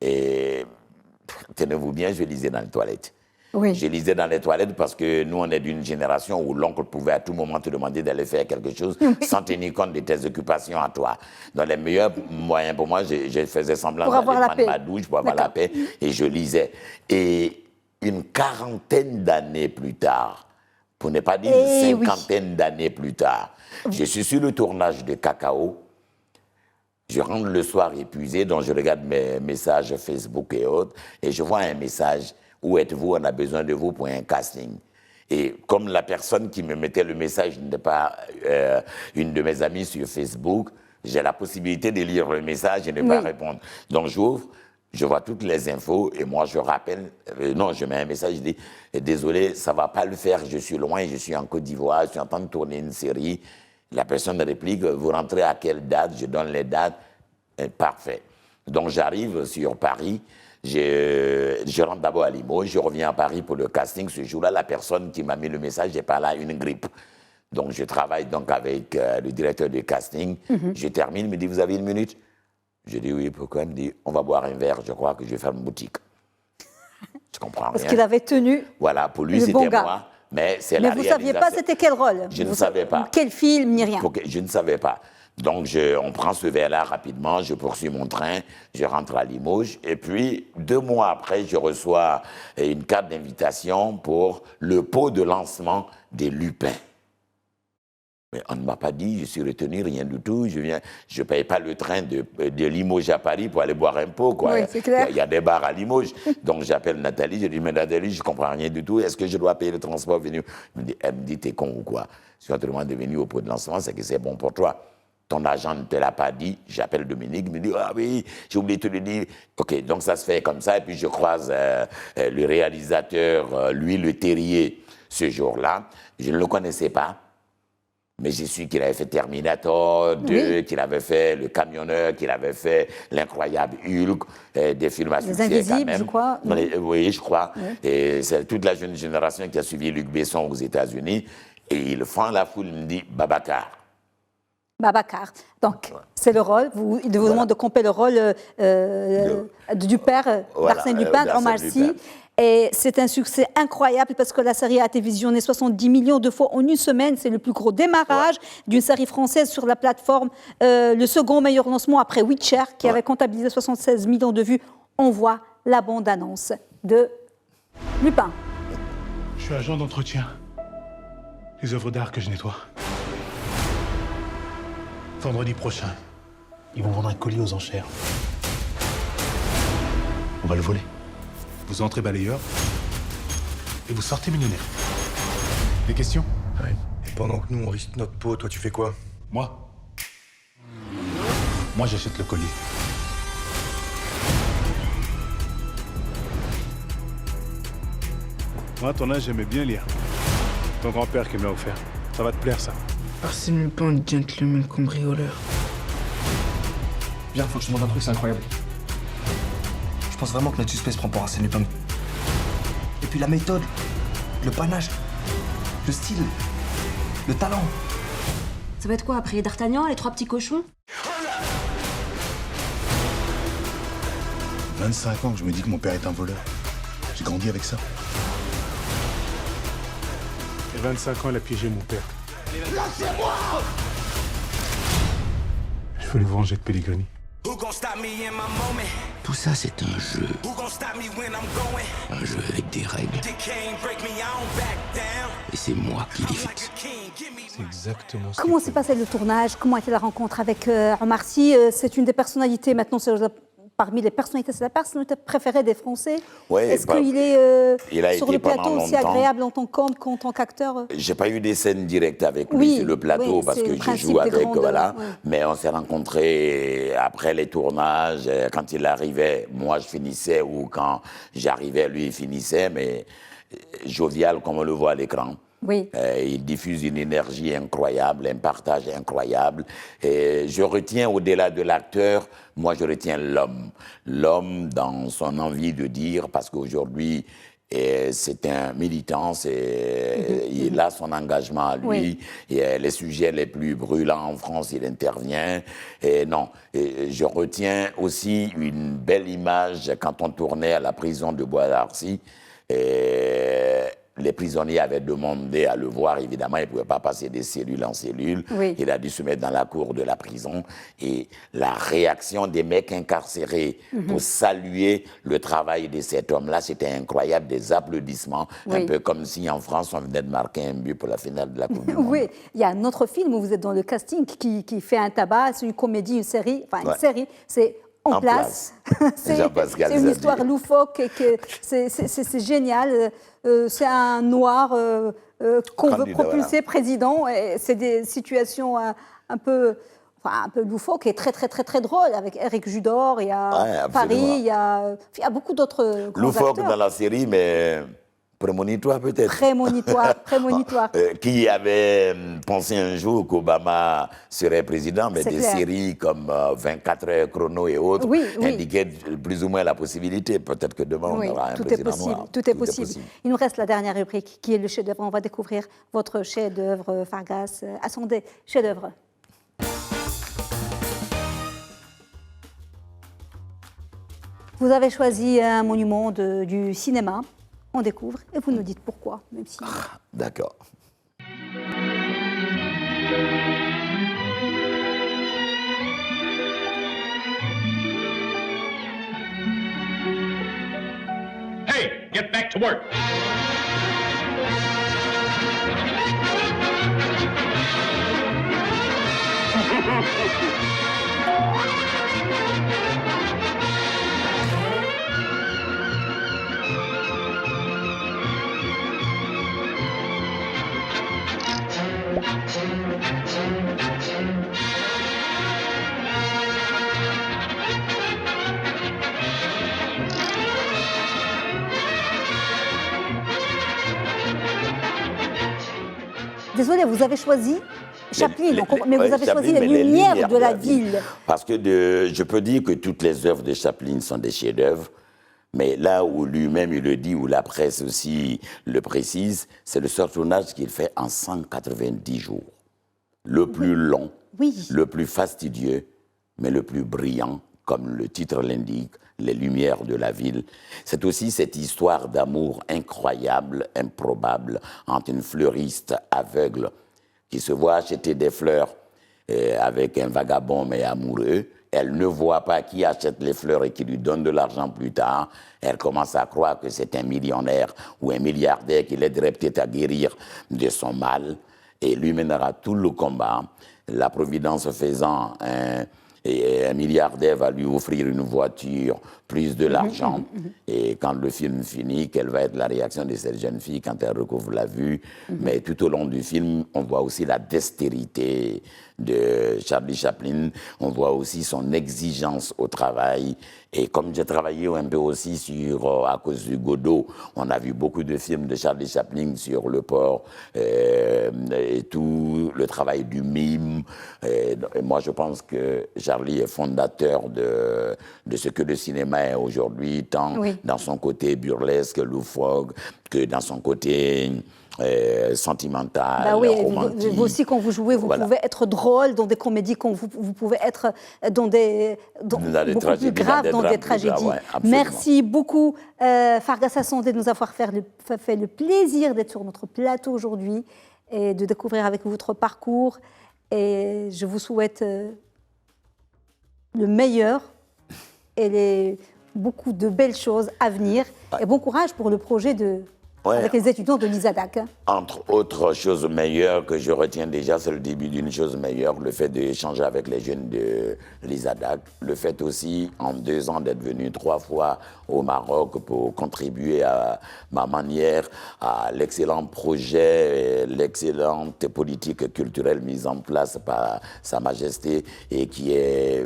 et, tenez-vous bien, je lisais dans les toilettes. Oui. Je lisais dans les toilettes parce que nous, on est d'une génération où l'oncle pouvait à tout moment te demander d'aller faire quelque chose sans tenir compte de tes occupations à toi. Donc, les meilleurs moyens pour moi, je faisais semblant d'aller prendre ma douche pour avoir la paix et je lisais. Et une 40aine d'années plus tard, pour ne pas dire une 50aine d'années plus tard, je suis sur le tournage de Cacao. Je rentre le soir épuisé, donc je regarde mes messages Facebook et autres, et je vois un message. Où êtes-vous? On a besoin de vous pour un casting. Et comme la personne qui me mettait le message n'était pas une de mes amies sur Facebook, j'ai la possibilité de lire le message et ne pas répondre. Donc j'ouvre, je vois toutes les infos et moi je rappelle, je mets un message, je dis désolé, ça ne va pas le faire, je suis loin, je suis en Côte d'Ivoire, je suis en train de tourner une série. La personne réplique, vous rentrez à quelle date? Je donne les dates. Parfait. Donc j'arrive sur Paris. Je rentre d'abord à Limoges, je reviens à Paris pour le casting. Ce jour-là, la personne qui m'a mis le message, j'ai pas là une grippe. Donc je travaille donc avec le directeur de casting. Je termine, il me dit, vous avez 1 minute? Je dis oui, pourquoi? Il me dit, on va boire un verre, je crois que je vais faire une boutique. Je comprends rien. Parce qu'il avait tenu. Voilà, pour lui c'était moi. Mais c'est la réalisation. Mais vous ne saviez pas c'était quel rôle? Je ne savais pas. Quel film, ni rien? Je ne savais pas. Donc, on prend ce verre-là rapidement, je poursuis mon train, je rentre à Limoges. Et puis, 2 mois après, je reçois une carte d'invitation pour le pot de lancement des Lupins. Mais on ne m'a pas dit, je suis retenu, rien du tout. Je ne paye pas le train de Limoges à Paris pour aller boire un pot, quoi. Oui, c'est clair. Il y a des bars à Limoges. Donc, j'appelle Nathalie, je dis, mais Nathalie, je ne comprends rien du tout. Est-ce que je dois payer le transport venu? Elle me dit, t'es con ou quoi? Si on te demande de venir au pot de lancement, c'est que c'est bon pour toi. Ton agent ne te l'a pas dit. J'appelle Dominique, il me dit, ah oui, j'ai oublié de te le dire. OK, donc ça se fait comme ça. Et puis je croise le réalisateur, Louis Leterrier, ce jour-là. Je ne le connaissais pas, mais j'ai su qu'il avait fait Terminator 2, qu'il avait fait Le Camionneur, qu'il avait fait L'Incroyable Hulk, des films à succès Invisibles, quand même. je crois. Oui, je crois. Oui. Et c'est toute la jeune génération qui a suivi Luc Besson aux États-Unis. Et il fend la foule, il me dit, Babacar. Babacar. Donc, c'est le rôle. Il vous demande de camper le rôle du père d'Arsène Lupin, Omar Sy. Et c'est un succès incroyable parce que la série a été visionnée 70 millions de fois en une semaine. C'est le plus gros démarrage d'une série française sur la plateforme. Le second meilleur lancement après Witcher, qui avait comptabilisé 76 millions de vues. On voit la bande-annonce de Lupin. Je suis agent d'entretien. Les œuvres d'art que je nettoie. Vendredi prochain, ils vont vendre un colis aux enchères. On va le voler. Vous entrez balayeur et vous sortez millionnaire. Des questions? Ouais. Et pendant que nous, on risque notre peau, toi, tu fais quoi? Moi, j'achète le collier. Moi, à ton âge, j'aimais bien lire. Ton grand-père qui me l'a offert. Ça va te plaire, ça. Arsène Lupin, gentleman cambrioleur. Viens, faut que je te montre un truc, c'est incroyable. Je pense vraiment que notre suspect se prend pour Arsène Lupin. Et puis la méthode, le panache, le style, le talent. Ça va être quoi après D'Artagnan, les 3 petits cochons? 25 ans que je me dis que mon père est un voleur. J'ai grandi avec ça. Et 25 ans, il a piégé mon père. Lâchez-moi! Je veux le venger de Pellegrini. Tout ça, c'est un jeu. Un jeu avec des règles. Et c'est moi qui les fixe. C'est exactement ça. Comment s'est passé le tournage? Comment a été la rencontre avec Omar Sy? C'est une des personnalités, maintenant, parmi les personnalités, c'est la personnalité préférée des Français. Ouais, Est-ce qu'il est il a sur été le plateau pendant aussi longtemps. agréable en tant qu'homme qu'en tant qu'acteur? J'ai pas eu des scènes directes avec lui Oui, sur le plateau oui, parce c'est que le je principe joue des avec, grandes, voilà. ouais. Mais on s'est rencontrés après les tournages. Quand il arrivait, moi je finissais, ou quand j'arrivais, lui il finissait, mais jovial comme on le voit à l'écran. Oui. Il diffuse une énergie incroyable, un partage incroyable. Et je retiens, au-delà de l'acteur, moi je retiens l'homme. L'homme dans son envie de dire, parce qu'aujourd'hui, c'est un militant, il a son engagement à lui. Oui. Et les sujets les plus brûlants en France, il intervient. Et non, et je retiens aussi une belle image quand on tournait à la prison de Bois d'Arcy. Les prisonniers avaient demandé à le voir, évidemment, ils ne pouvaient pas passer de cellule en cellule. Oui. Il a dû se mettre dans la cour de la prison. Et la réaction des mecs incarcérés pour saluer le travail de cet homme-là, c'était incroyable, des applaudissements, Oui. un peu comme si en France, on venait de marquer un but pour la finale de la Coupe du Monde. Oui, il y a un autre film où vous êtes dans le casting qui fait un tabac, c'est une comédie, une série, une série, c'est En place. C'est une histoire loufoque et c'est génial. C'est un noir qu'on veut propulser président. Et c'est des situations un peu loufoques et très, très, très, très drôles. Avec Éric Judor, il y a Paris, il y a beaucoup d'autres grands loufoque acteurs. dans la série, mais prémonitoire peut-être. Prémonitoire. Qui avait pensé un jour qu'Obama serait président, mais C'est des clair. séries comme 24 heures chrono et autres indiquaient plus ou moins la possibilité. Peut-être que demain, on aura un président noir. Tout est possible. Il nous reste la dernière rubrique, qui est le chef-d'œuvre. On va découvrir votre chef-d'œuvre, Fargas. Assondé, chef-d'œuvre. Vous avez choisi un monument du cinéma. On découvre et vous nous dites pourquoi, même si... D'accord. Hey, get back to work. Désolé, vous avez choisi Chaplin, mais vous avez choisi Chaplin, les mais lumières de la ville. Parce que je peux dire que toutes les œuvres de Chaplin sont des chefs-d'œuvre, mais là où lui-même il le dit, où la presse aussi le précise, c'est le seul tournage qu'il fait en 190 jours. Le plus long, le plus fastidieux, mais le plus brillant, comme le titre l'indique, les lumières de la ville. C'est aussi cette histoire d'amour incroyable, improbable, entre une fleuriste aveugle qui se voit acheter des fleurs avec un vagabond mais amoureux. Elle ne voit pas qui achète les fleurs et qui lui donne de l'argent plus tard. Elle commence à croire que c'est un millionnaire ou un milliardaire qui l'aiderait peut-être à guérir de son mal et lui mènera tout le combat. La Providence faisant et un milliardaire va lui offrir une voiture, plus de l'argent. Et quand le film finit, quelle va être la réaction de cette jeune fille quand elle recouvre la vue? Mais tout au long du film, on voit aussi la dextérité de Charlie Chaplin. On voit aussi son exigence au travail. Et comme j'ai travaillé un peu aussi sur, à cause du Godot, on a vu beaucoup de films de Charlie Chaplin sur le port et tout le travail du mime. Et moi, je pense que Charlie est fondateur de ce que le cinéma est aujourd'hui, tant dans son côté burlesque, loufoque, que dans son côté sentimental, romantique. Vous aussi, quand vous jouez, vous pouvez être drôle dans des comédies, vous pouvez être dans des beaucoup plus graves, dans des tragédies. Merci beaucoup, Fargassa Sondé, de nous avoir fait le plaisir d'être sur notre plateau aujourd'hui et de découvrir avec vous votre parcours. Et je vous souhaite le meilleur et beaucoup de belles choses à venir. Et bon courage pour le projet avec les étudiants de l'ISADAC. Entre autres choses meilleures que je retiens déjà, c'est le début d'une chose meilleure, le fait d'échanger avec les jeunes de l'ISADAC, le fait aussi, en 2 ans, d'être venu 3 fois au Maroc pour contribuer à ma manière à l'excellent projet, l'excellente politique culturelle mise en place par Sa Majesté et qui est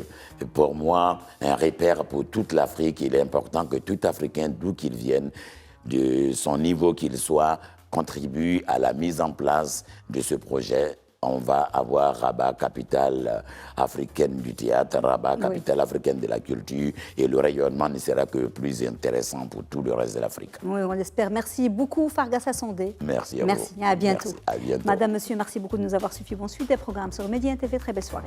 pour moi un repère pour toute l'Afrique. Il est important que tout Africain, d'où qu'il vienne, de son niveau qu'il soit, contribue à la mise en place de ce projet. On va avoir Rabat, capitale africaine du théâtre, Rabat, capitale africaine de la culture, et le rayonnement ne sera que plus intéressant pour tout le reste de l'Afrique. Oui, on l'espère. Merci beaucoup, Fargassa Sondé. Merci à vous. Merci, à bientôt. Merci, à bientôt. Madame, monsieur, merci beaucoup de nous avoir suivis. Bon, suite des programmes sur Média TV. Très belle soirée.